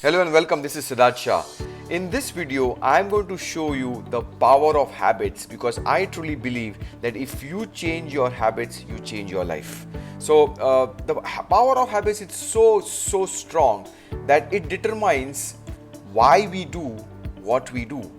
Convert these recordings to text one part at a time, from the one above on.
Hello and welcome, this is Sidharth Shah. In this video, I am going to show you the power of habits because I truly believe that if you change your habits, you change your life. So, the power of habits is so strong that it determines why we do what we do.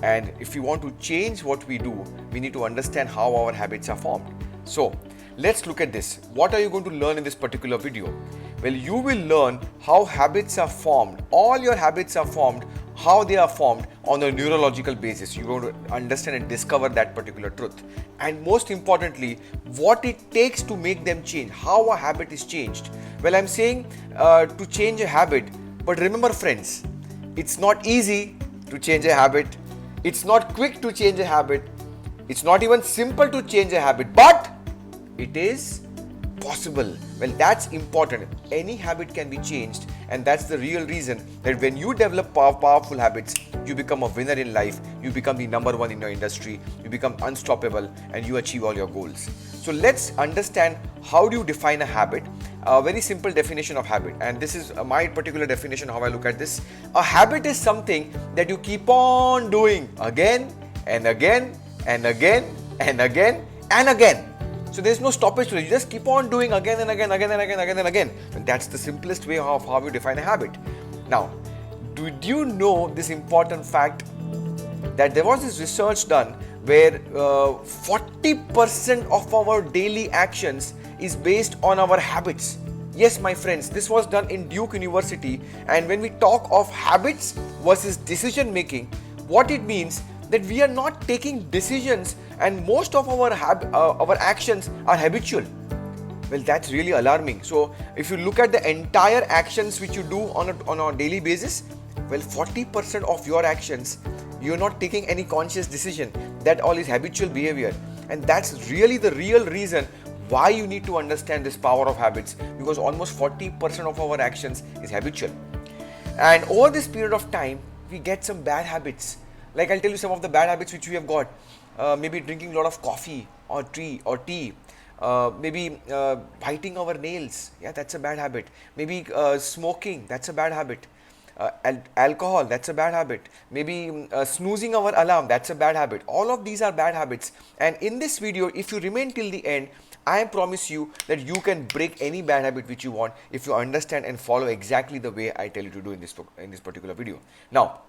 And if we want to change what we do, we need to understand how our habits are formed. So, let's look at this. What are you going to learn in this particular video? Well, you will learn how habits are formed. All your habits are formed, how they are formed on a neurological basis. You're going to understand and discover that particular truth. And most importantly, what it takes to make them change, how a habit is changed. Well, I'm saying to change a habit, but remember, friends, it's not easy to change a habit. It's not quick to change a habit. It's not even simple to change a habit, but it is possible. Well, that's important. Any habit can be changed, and that's the real reason that when you develop powerful habits, you become a winner in life, you become the number one in your industry, you become unstoppable, and you achieve all your goals. So let's understand how do you define a habit. A very simple definition of habit, and this is my particular definition how I look at this. A habit is something that you keep on doing again and again and again and again and again. So there's no stoppage to it. You just keep on doing again and again and again. And that's the simplest way of how you define a habit. Now, did you know this important fact that there was this research done where 40% of our daily actions is based on our habits? Yes, my friends, this was done in Duke University. And when we talk of habits versus decision making, what it means that we are not taking decisions and most of our actions are habitual. Well, that's really alarming. So if you look at the entire actions which you do on a daily basis, well, 40% of your actions, you're not taking any conscious decision. That all is habitual behavior. And that's really the real reason why you need to understand this power of habits, because almost 40% of our actions is habitual. And over this period of time, we get some bad habits. Like I'll tell you some of the bad habits which we have got. Maybe drinking a lot of coffee or tea. Maybe biting our nails. Yeah, that's a bad habit. Maybe smoking. That's a bad habit. Alcohol. That's a bad habit. Maybe snoozing our alarm. That's a bad habit. All of these are bad habits. And in this video, if you remain till the end, I promise you that you can break any bad habit which you want if you understand and follow exactly the way I tell you to do in this particular video. Now,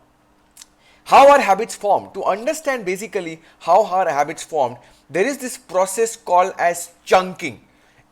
how are habits formed? To understand basically how are habits formed, there is this process called as chunking.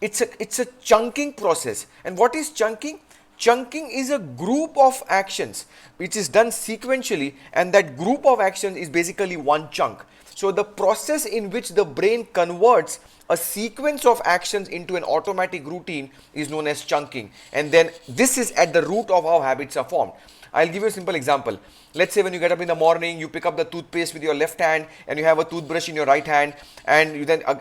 It's a chunking process. And what is chunking? Chunking is a group of actions which is done sequentially, and that group of actions is basically one chunk. So the process in which the brain converts a sequence of actions into an automatic routine is known as chunking. And then this is at the root of how habits are formed. I'll give you a simple example. Let's say when you get up in the morning, you pick up the toothpaste with your left hand and you have a toothbrush in your right hand, and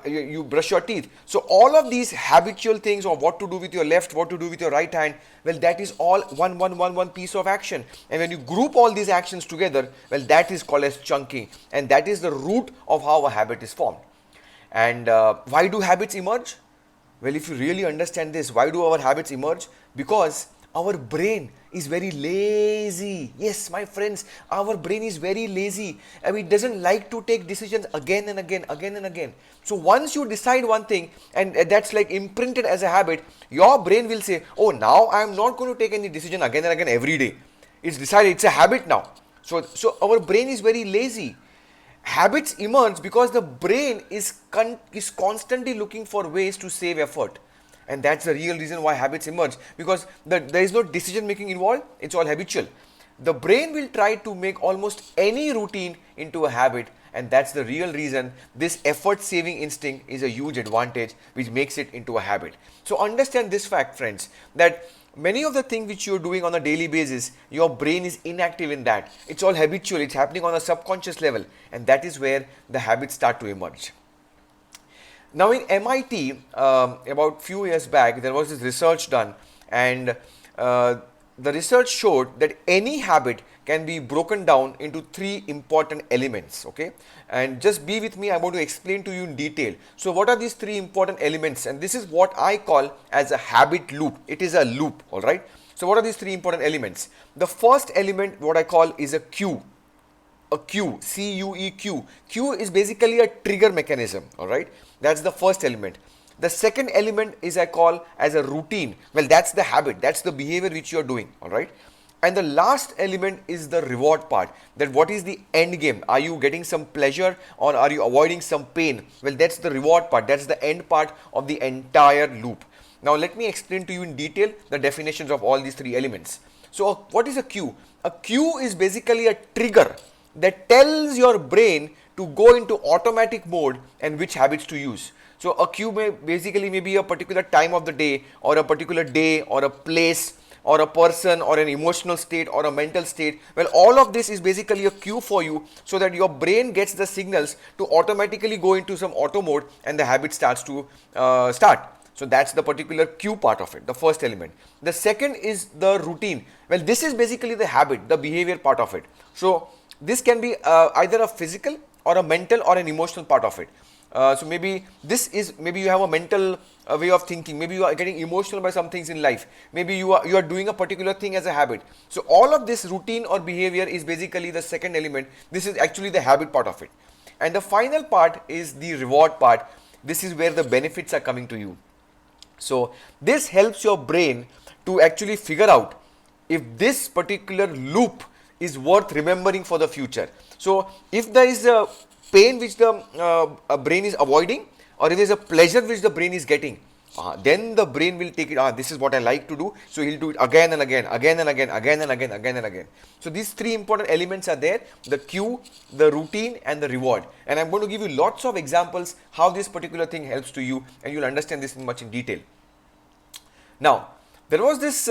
you brush your teeth. So all of these habitual things of what to do with your left, what to do with your right hand, well, that is all one piece of action. And when you group all these actions together, well, that is called as chunking, and that is the root of how a habit is formed. And why do habits emerge? Well, if you really understand this, why do our habits emerge? Because our brain is very lazy. Yes, my friends, our brain is very lazy. I mean, it doesn't like to take decisions again and again. So once you decide one thing and that's like imprinted as a habit, your brain will say, oh, now I am not going to take any decision again and again every day. It's decided, it's a habit now. So our brain is very lazy. Habits emerge because the brain is constantly looking for ways to save effort. And that's the real reason why habits emerge, because there is no decision making involved, it's all habitual. The brain will try to make almost any routine into a habit, and that's the real reason this effort saving instinct is a huge advantage which makes it into a habit. So understand this fact, friends, that many of the things which you're doing on a daily basis, your brain is inactive in that. It's all habitual, it's happening on a subconscious level, and that is where the habits start to emerge. Now in MIT, about few years back, there was this research done, and the research showed that any habit can be broken down into three important elements, okay? And just be with me, I'm going to explain to you in detail. So what are these three important elements? And this is what I call as a habit loop. It is a loop, all right? So what are these three important elements? The first element, what I call, is a cue. A cue, C-U-E-Q. Cue is basically a trigger mechanism, all right? That's the first element. The second element is I call as a routine. Well, that's the habit, that's the behavior which you're doing, all right? And the last element is the reward part. That what is the end game? Are you getting some pleasure or are you avoiding some pain? Well, that's the reward part. That's the end part of the entire loop. Now, let me explain to you in detail the definitions of all these three elements. So, what is a cue? A cue is basically a trigger that tells your brain to go into automatic mode and which habits to use. So a cue may basically maybe a particular time of the day or a particular day or a place or a person or an emotional state or a mental state. Well, all of this is basically a cue for you so that your brain gets the signals to automatically go into some auto mode and the habit starts to start. So that's the particular cue part of it, the first element. The second is the routine. Well, this is basically the habit, the behavior part of it. So this can be either a physical or a mental or an emotional part of it. So maybe this is, maybe you have a mental way of thinking, maybe you are getting emotional by some things in life, maybe you are doing a particular thing as a habit. So all of this routine or behavior is basically the second element. This is actually the habit part of it. And the final part is the reward part. This is where the benefits are coming to you. So this helps your brain to actually figure out if this particular loop is worth remembering for the future. So if there is a pain which the brain is avoiding, or if there is a pleasure which the brain is getting, then the brain will take it, this is what I like to do, so he'll do it again and again, again and again, again and again, again and again. So these three important elements are there: the cue, the routine and the reward. And I'm going to give you lots of examples how this particular thing helps to you, and you'll understand this in much in detail. Now, there was this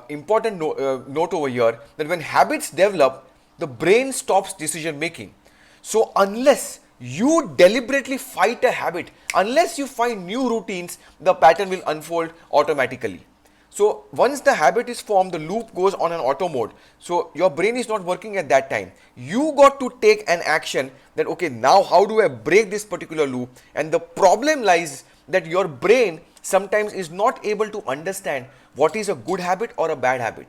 important note over here, that when habits develop, the brain stops decision making. So unless you deliberately fight a habit, unless you find new routines, the pattern will unfold automatically. So once the habit is formed, the loop goes on an auto mode. So your brain is not working at that time. You got to take an action that, okay, now how do I break this particular loop? And the problem lies that your brain sometimes is not able to understand what is a good habit or a bad habit.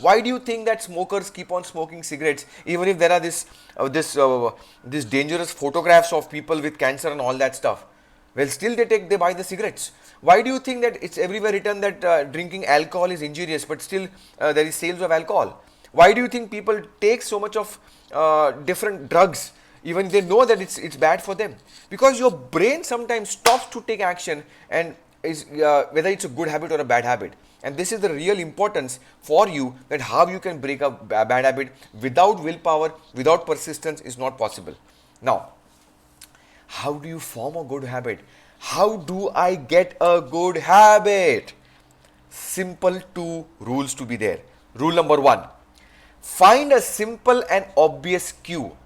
Why do you think that smokers keep on smoking cigarettes even if there are this dangerous photographs of people with cancer and all that stuff? Well, still they buy the cigarettes. Why do you think that it's everywhere written that drinking alcohol is injurious, but still there is sales of alcohol? Why do you think people take so much of different drugs even they know that it's bad for them? Because your brain sometimes stops to take action and is whether it's a good habit or a bad habit. And this is the real importance for you, that how you can break a bad habit without willpower, without persistence is not possible. Now, how do you form a good habit? How do I get a good habit? Simple two rules to be there. Rule number one, find a simple and obvious cue.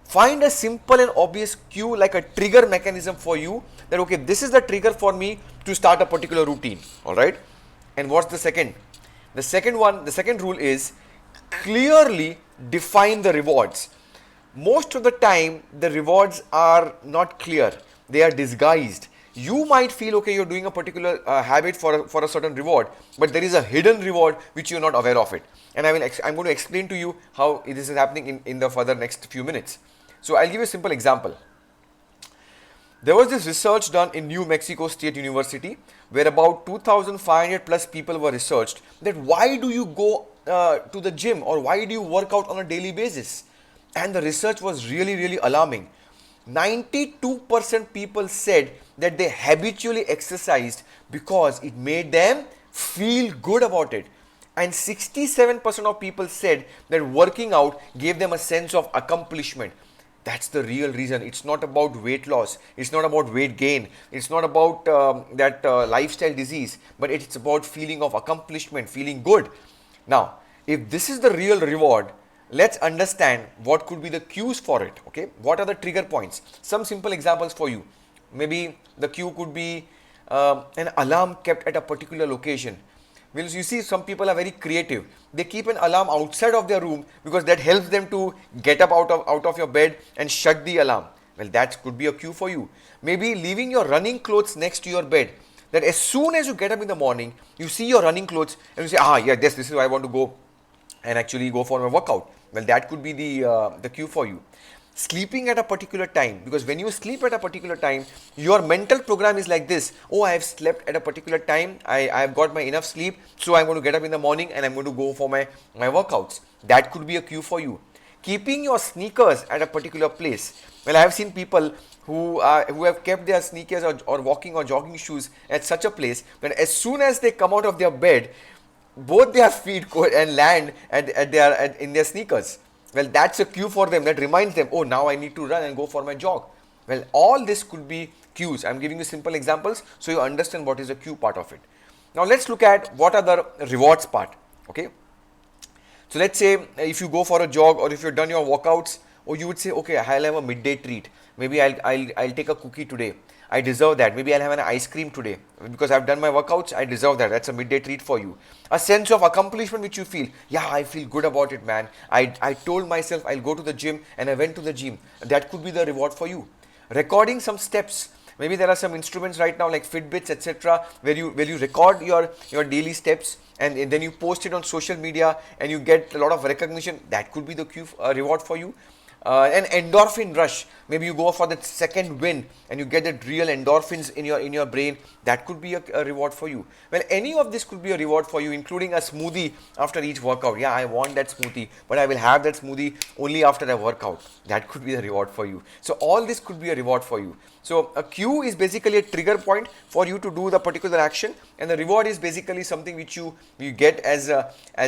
Find a simple and obvious cue, like a trigger mechanism for you, that okay, this is the trigger for me to start a particular routine, all right? And what's the second? The second rule is clearly define the rewards. Most of the time, the rewards are not clear. They are disguised. You might feel, okay, you're doing a particular habit for a certain reward, but there is a hidden reward which you're not aware of it. And I'm going to explain to you how this is happening in the further next few minutes. So I'll give you a simple example. There was this research done in New Mexico State University where about 2,500 plus people were researched, that why do you go to the gym or why do you work out on a daily basis? And the research was really, really alarming. 92% people said that they habitually exercised because it made them feel good about it. And 67% of people said that working out gave them a sense of accomplishment. That's the real reason. It's not about weight loss. It's not about weight gain. It's not about that lifestyle disease, but it's about feeling of accomplishment, feeling good. Now, if this is the real reward, let's understand what could be the cues for it. Okay, what are the trigger points? Some simple examples for you. Maybe the cue could be an alarm kept at a particular location. Well, you see, some people are very creative. They keep an alarm outside of their room because that helps them to get up out of your bed and shut the alarm. Well, that could be a cue for you. Maybe leaving your running clothes next to your bed. that as soon as you get up in the morning, you see your running clothes and you say, yeah, this is where I want to go and actually go for my workout. Well, that could be the cue for you. Sleeping at a particular time, because when you sleep at a particular time, your mental program is like this: oh, I have slept at a particular time, I have got my enough sleep, so I'm going to get up in the morning and I'm going to go for my workouts. That could be a cue for you. Keeping your sneakers at a particular place. Well, I have seen people who have kept their sneakers or walking or jogging shoes at such a place that as soon as they come out of their bed, both their feet go and land in their sneakers. Well, that's a cue for them that reminds them, oh, now I need to run and go for my jog. Well, all this could be cues. I'm giving you simple examples so you understand what is the cue part of it. Now let's look at what are the rewards part. Okay. So let's say if you go for a jog or if you've done your workouts, or you would say, okay, I'll have a midday treat. Maybe I'll take a cookie today. I deserve that. Maybe I'll have an ice cream today because I've done my workouts. I deserve that. That's a midday treat for you. A sense of accomplishment which you feel. Yeah, I feel good about it, man. I told myself I'll go to the gym and I went to the gym. That could be the reward for you. Recording some steps. Maybe there are some instruments right now like Fitbits, etc., where you record your daily steps and then you post it on social media and you get a lot of recognition. That could be the reward for you. An endorphin rush. Maybe you go for that second win and you get that real endorphins in your brain. That could be a reward for you. Well, any of this could be a reward for you, including a smoothie after each workout. Yeah, I want that smoothie, but I will have that smoothie only after I work out. That could be a reward for you. So all this could be a reward for you. So a cue is basically a trigger point for you to do the particular action, and the reward is basically something which you get as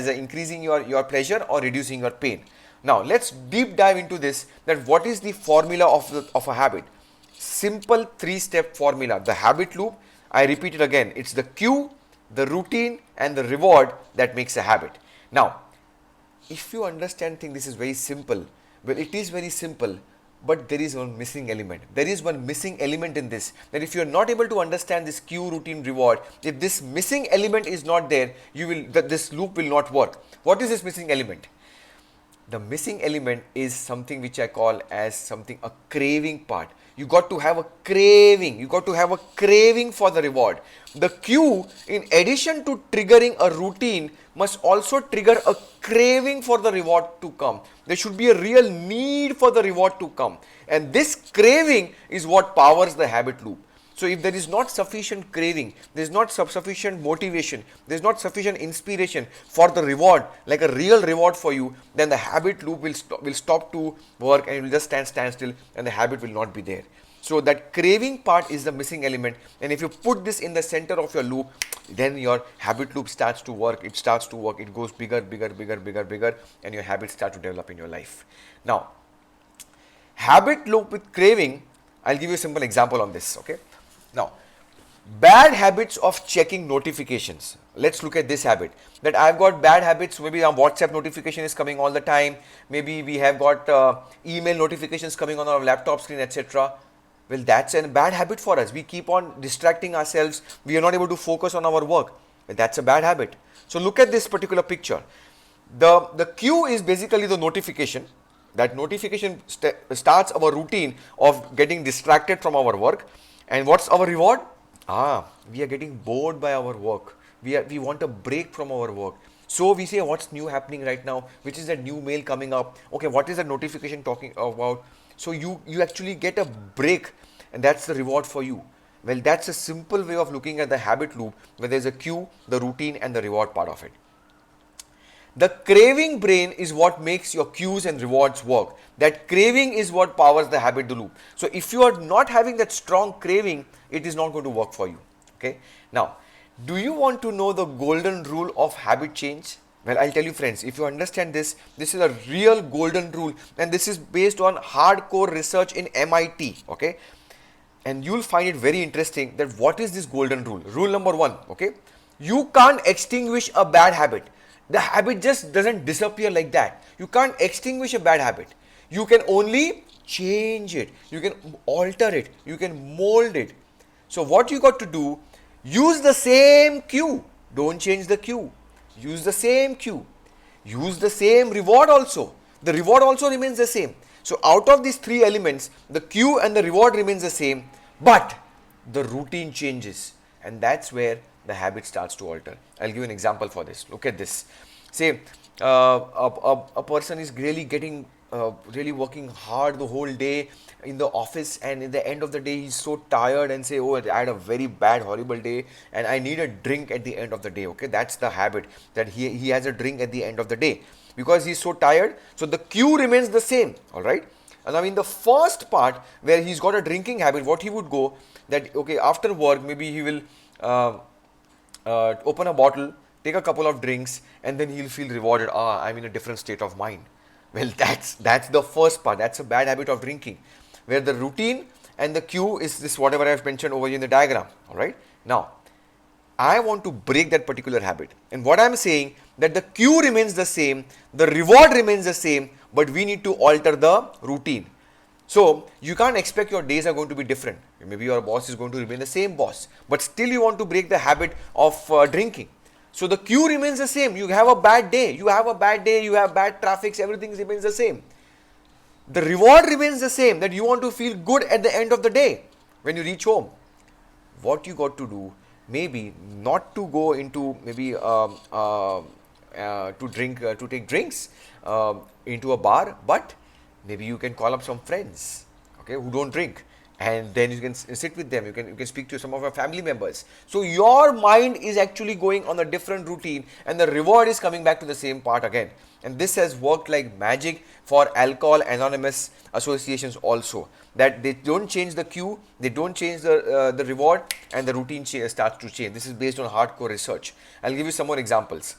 increasing your pleasure or reducing your pain. Now let's deep dive into this, that what is the formula of a habit. Simple 3-step formula. The habit loop, I repeat it again, it's the cue, the routine and the reward that makes a habit. Now if you understand things, this is very simple. Well, it is very simple, but there is one missing element. There is one missing element in this, that if you are not able to understand this cue, routine, reward, if this missing element is not there, this loop will not work. What is this missing element? The missing element is something which I call as a craving part. You got to have a craving. You got to have a craving for the reward. The cue, in addition to triggering a routine, must also trigger a craving for the reward to come. There should be a real need for the reward to come. And this craving is what powers the habit loop. So if there is not sufficient craving, there is not sufficient motivation, there is not sufficient inspiration for the reward, like a real reward for you, then the habit loop will stop to work and it will just stand still and the habit will not be there. So that craving part is the missing element, and if you put this in the center of your loop, then your habit loop starts to work. It starts to work. It goes bigger, and your habits start to develop in your life. Now, habit loop with craving, I'll give you a simple example on this, okay? Now, bad habits of checking notifications. Let's look at this habit, that I've got bad habits. Maybe our WhatsApp notification is coming all the time. Maybe we have got email notifications coming on our laptop screen, etc. Well, that's a bad habit for us. We keep on distracting ourselves. We are not able to focus on our work. Well, that's a bad habit. So look at this particular picture. The cue is basically the notification. That notification starts our routine of getting distracted from our work. And what's our reward? We are getting bored by our work. We want a break from our work. So we say, what's new happening right now? Which is that new mail coming up? Okay, what is that notification talking about? So you actually get a break, and that's the reward for you. Well, that's a simple way of looking at the habit loop, where there's a cue, the routine and the reward part of it. The craving brain is what makes your cues and rewards work. That craving is what powers the habit loop. So if you are not having that strong craving, it is not going to work for you. Okay. Now, do you want to know the golden rule of habit change? Well, I'll tell you friends, if you understand this, this is a real golden rule, and this is based on hardcore research in MIT. Okay. And you'll find it very interesting that what is this golden rule? Rule number 1. Okay. You can't extinguish a bad habit. The habit just doesn't disappear like that. You can't extinguish a bad habit. You can only change it. You can alter it. You can mold it. So what you got to do, use the same cue. Don't change the cue. Use the same cue. Use the same reward also. The reward also remains the same. So out of these 3 elements, the cue and the reward remains the same, but the routine changes. and that's where the habit starts to alter. I'll give you an example for this. Look at this. Say a person is really getting really working hard the whole day in the office, and in the end of the day he's so tired and say, oh, I had a very bad horrible day and I need a drink at the end of the day. Okay, that's the habit, that he has a drink at the end of the day because he's so tired. So the cue remains the same. All right. And now in the first part where he's got a drinking habit, what he would go that, okay, after work maybe he will open a bottle, take a couple of drinks, and then he'll feel rewarded. I'm in a different state of mind. Well, that's the first part. That's a bad habit of drinking, where the routine and the cue is this whatever I've mentioned over here in the diagram. All right. Now, I want to break that particular habit, and what I'm saying that the cue remains the same, the reward remains the same, but we need to alter the routine. So you can't expect your days are going to be different. Maybe your boss is going to remain the same boss, but still you want to break the habit of drinking. So the cue remains the same. You have a bad day, you have bad traffic, everything remains the same. The reward remains the same, that you want to feel good at the end of the day when you reach home. What you got to do, maybe not to go into maybe to take drinks into a bar, but maybe you can call up some friends, okay, who don't drink, and then you can sit with them. You can speak to some of your family members. So your mind is actually going on a different routine, and the reward is coming back to the same part again. And this has worked like magic for Alcohol Anonymous associations also. That they don't change the cue, they don't change the reward, and the routine starts to change. This is based on hardcore research. I'll give you some more examples.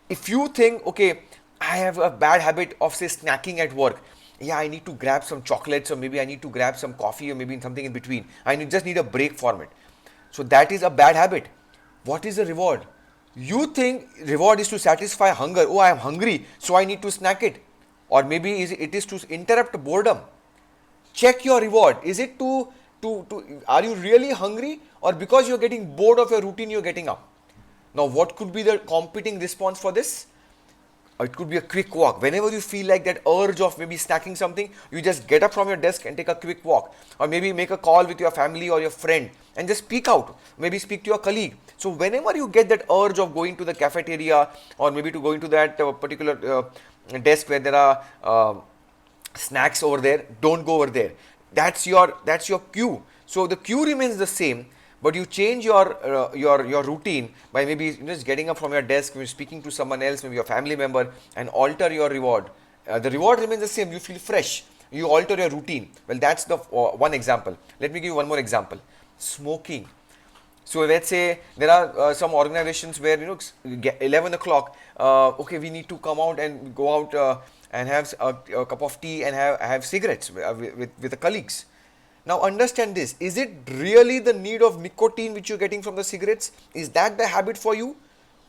If you think, okay, I have a bad habit of say snacking at work. Yeah, I need to grab some chocolates, or maybe I need to grab some coffee, or maybe something in between. Just need a break from it. So that is a bad habit. What is the reward? You think reward is to satisfy hunger. Oh, I am hungry, so I need to snack it. Or maybe it is to interrupt boredom. Check your reward. Is it are you really hungry, or because you're getting bored of your routine, you're getting up? Now, what could be the competing response for this? It could be a quick walk. Whenever you feel like that urge of maybe snacking something, you just get up from your desk and take a quick walk, or maybe make a call with your family or your friend and just speak out, maybe speak to your colleague. So whenever you get that urge of going to the cafeteria, or maybe to going to that particular desk where there are snacks over there, don't go over there. That's your cue. So the cue remains the same, but you change your routine by maybe just getting up from your desk, maybe speaking to someone else, maybe your family member, and alter your reward. The reward remains the same. You feel fresh. You alter your routine. Well, that's the one example. Let me give you one more example. Smoking. So let's say there are some organizations where 11 o'clock. Okay, we need to come out and go out and have a cup of tea and have cigarettes with the colleagues. Now understand this, is it really the need of nicotine which you're getting from the cigarettes? Is that the habit for you?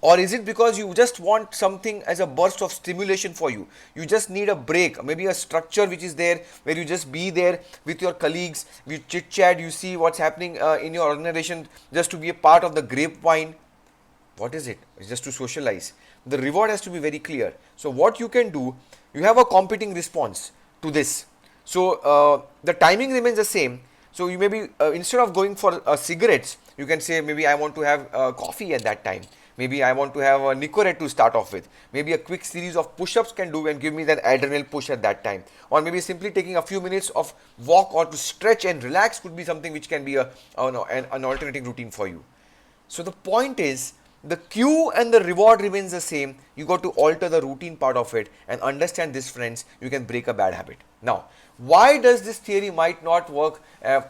Or is it because you just want something as a burst of stimulation for you? You just need a break, maybe a structure which is there where you just be there with your colleagues, you chit chat, you see what's happening in your organization, just to be a part of the grapevine. What is it? It's just to socialize. The reward has to be very clear. So what you can do, you have a competing response to this. So the timing remains the same. So you maybe instead of going for cigarettes, you can say maybe I want to have coffee at that time. Maybe I want to have a Nicorette to start off with. Maybe a quick series of push-ups can do and give me that adrenaline push at that time. Or maybe simply taking a few minutes of walk or to stretch and relax could be something which can be an alternating routine for you. So the point is, the cue and the reward remains the same. You got to alter the routine part of it and understand this, friends. You can break a bad habit. Now, why does this theory might not work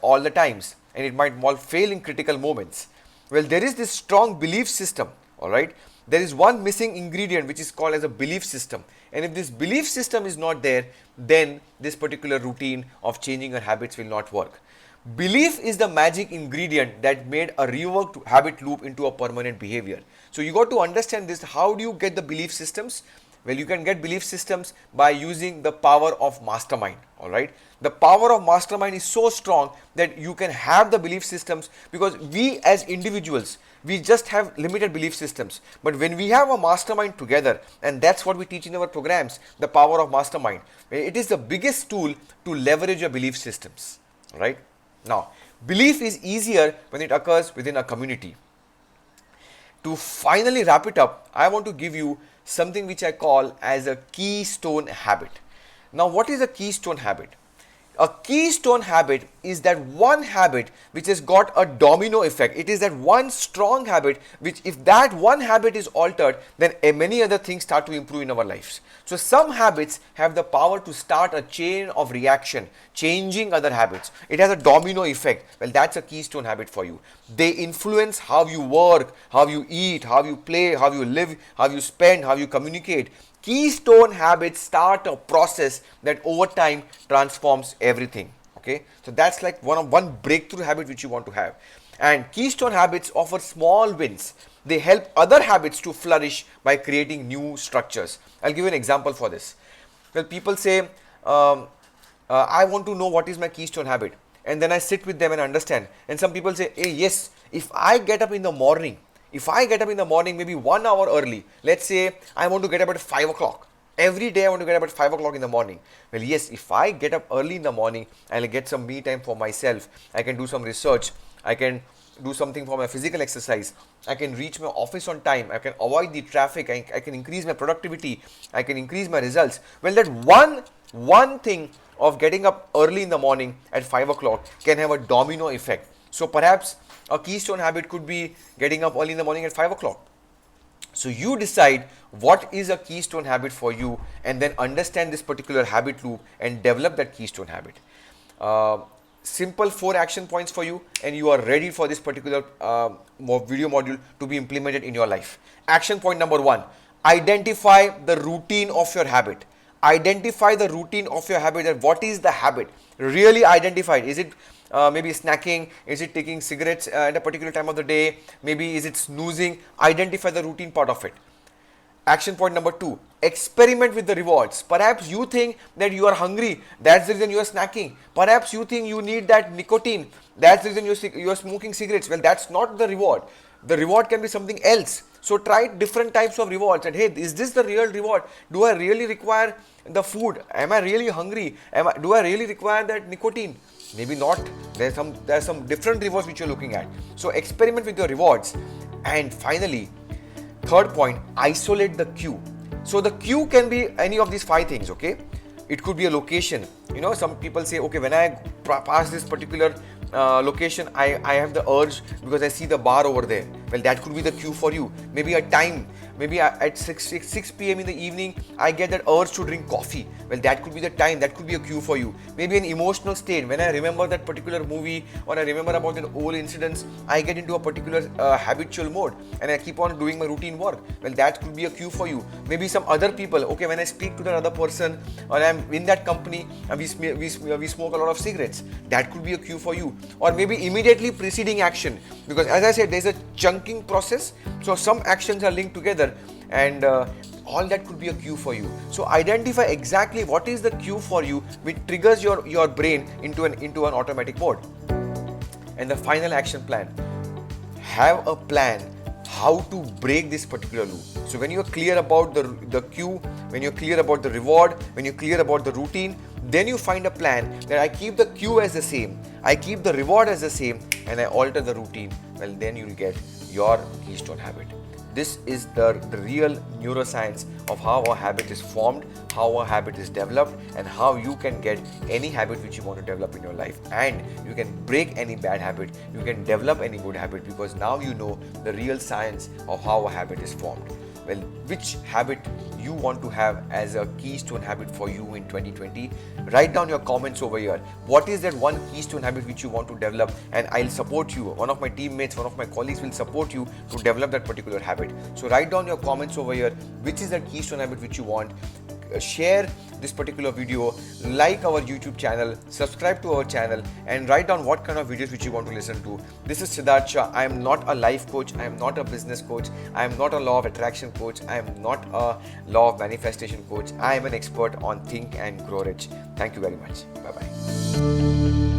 all the times, and it might fail in critical moments? Well, there is this strong belief system. All right. There is one missing ingredient which is called as a belief system. And if this belief system is not there, then this particular routine of changing your habits will not work. Belief is the magic ingredient that made a reworked habit loop into a permanent behavior. So you got to understand this. How do you get the belief systems? Well, you can get belief systems by using the power of mastermind. All right. The power of mastermind is so strong that you can have the belief systems, because we as individuals, we just have limited belief systems. But when we have a mastermind together, and that's what we teach in our programs, the power of mastermind, it is the biggest tool to leverage your belief systems. Right. Now, Belief is easier when it occurs within a community. To finally wrap it up, I want to give you something which I call as a keystone habit. Now, what is a keystone habit? A keystone habit is that one habit which has got a domino effect. It is that one strong habit which, if that one habit is altered, then many other things start to improve in our lives. So some habits have the power to start a chain of reaction, changing other habits. It has a domino effect. Well, that's a keystone habit for you. They influence how you work, how you eat, how you play, how you live, how you spend, how you communicate. Keystone habits start a process that over time transforms everything. Okay, so that's like one breakthrough habit which you want to have. And keystone habits offer small wins. They help other habits to flourish by creating new structures. I'll give you an example for this. Well, people say, I want to know what is my keystone habit, and then I sit with them and understand. And some people say, hey, yes, if I get up in the morning, maybe 1 hour early, let's say I want to get up at 5 o'clock. Every day I want to get up at 5 o'clock in the morning. Well, yes, if I get up early in the morning, I'll get some me time for myself. I can do some research. I can do something for my physical exercise. I can reach my office on time. I can avoid the traffic. I can increase my productivity. I can increase my results. Well, that one thing of getting up early in the morning at 5 o'clock can have a domino effect. So perhaps a keystone habit could be getting up early in the morning at 5 o'clock. So you decide what is a keystone habit for you, and then understand this particular habit loop and develop that keystone habit. Simple 4 action points for you, and you are ready for this particular video module to be implemented in your life. Action point number 1, identify the routine of your habit. Identify the routine of your habit. That what is the habit? Really identify it. Is it maybe snacking? Is it taking cigarettes at a particular time of the day? Maybe is it snoozing? Identify the routine part of it. Action point number 2, experiment with the rewards. Perhaps you think that you are hungry, that's the reason you are snacking. Perhaps you think you need that nicotine, that's the reason you are smoking cigarettes. Well, that's not the reward. The reward can be something else. So try different types of rewards, and hey, is this the real reward? Do I really require the food? Am I really hungry? Do I really require that nicotine? Maybe not. There's some different rewards which you're looking at. So experiment with your rewards. And finally, third point, isolate the cue. So the cue can be any of these 5 things, okay? It could be a location. You know, some people say, okay, when I pass this particular location, I have the urge because I see the bar over there. Well, that could be the cue for you. Maybe a time. Maybe at 6 p.m. in the evening, I get that urge to drink coffee. Well, that could be the time. That could be a cue for you. Maybe an emotional state. When I remember that particular movie, or I remember about that old incidents, I get into a particular habitual mode and I keep on doing my routine work. Well, that could be a cue for you. Maybe some other people. Okay, when I speak to that other person, or I'm in that company and we smoke a lot of cigarettes, that could be a cue for you. Or maybe immediately preceding action, because as I said, there's a chunking process. So some actions are linked together, and all that could be a cue for you. So identify exactly what is the cue for you which triggers your brain into an automatic mode. And the final action plan, have a plan how to break this particular loop. So when you're clear about the cue, when you're clear about the reward, when you're clear about the routine, then you find a plan that I keep the cue as the same, I keep the reward as the same, and I alter the routine. Well, then you'll get your keystone habit. This is the real neuroscience of how a habit is formed, how a habit is developed, and how you can get any habit which you want to develop in your life. And you can break any bad habit, you can develop any good habit, because now you know the real science of how a habit is formed. Well, which habit you want to have as a keystone habit for you in 2020? Write down your comments over here. What is that one keystone habit which you want to develop, and I'll support you. One of my teammates, one of my colleagues will support you to develop that particular habit. So write down your comments over here. Which is that keystone habit which you want? Share this particular video, like our YouTube channel, subscribe to our channel, and write down what kind of videos which you want to listen to. This is Sidharth Shah. I am not a life coach, I am not a business coach, I am not a law of attraction coach, I am not a law of manifestation coach. I am an expert on Think and Grow Rich. Thank you very much. Bye bye.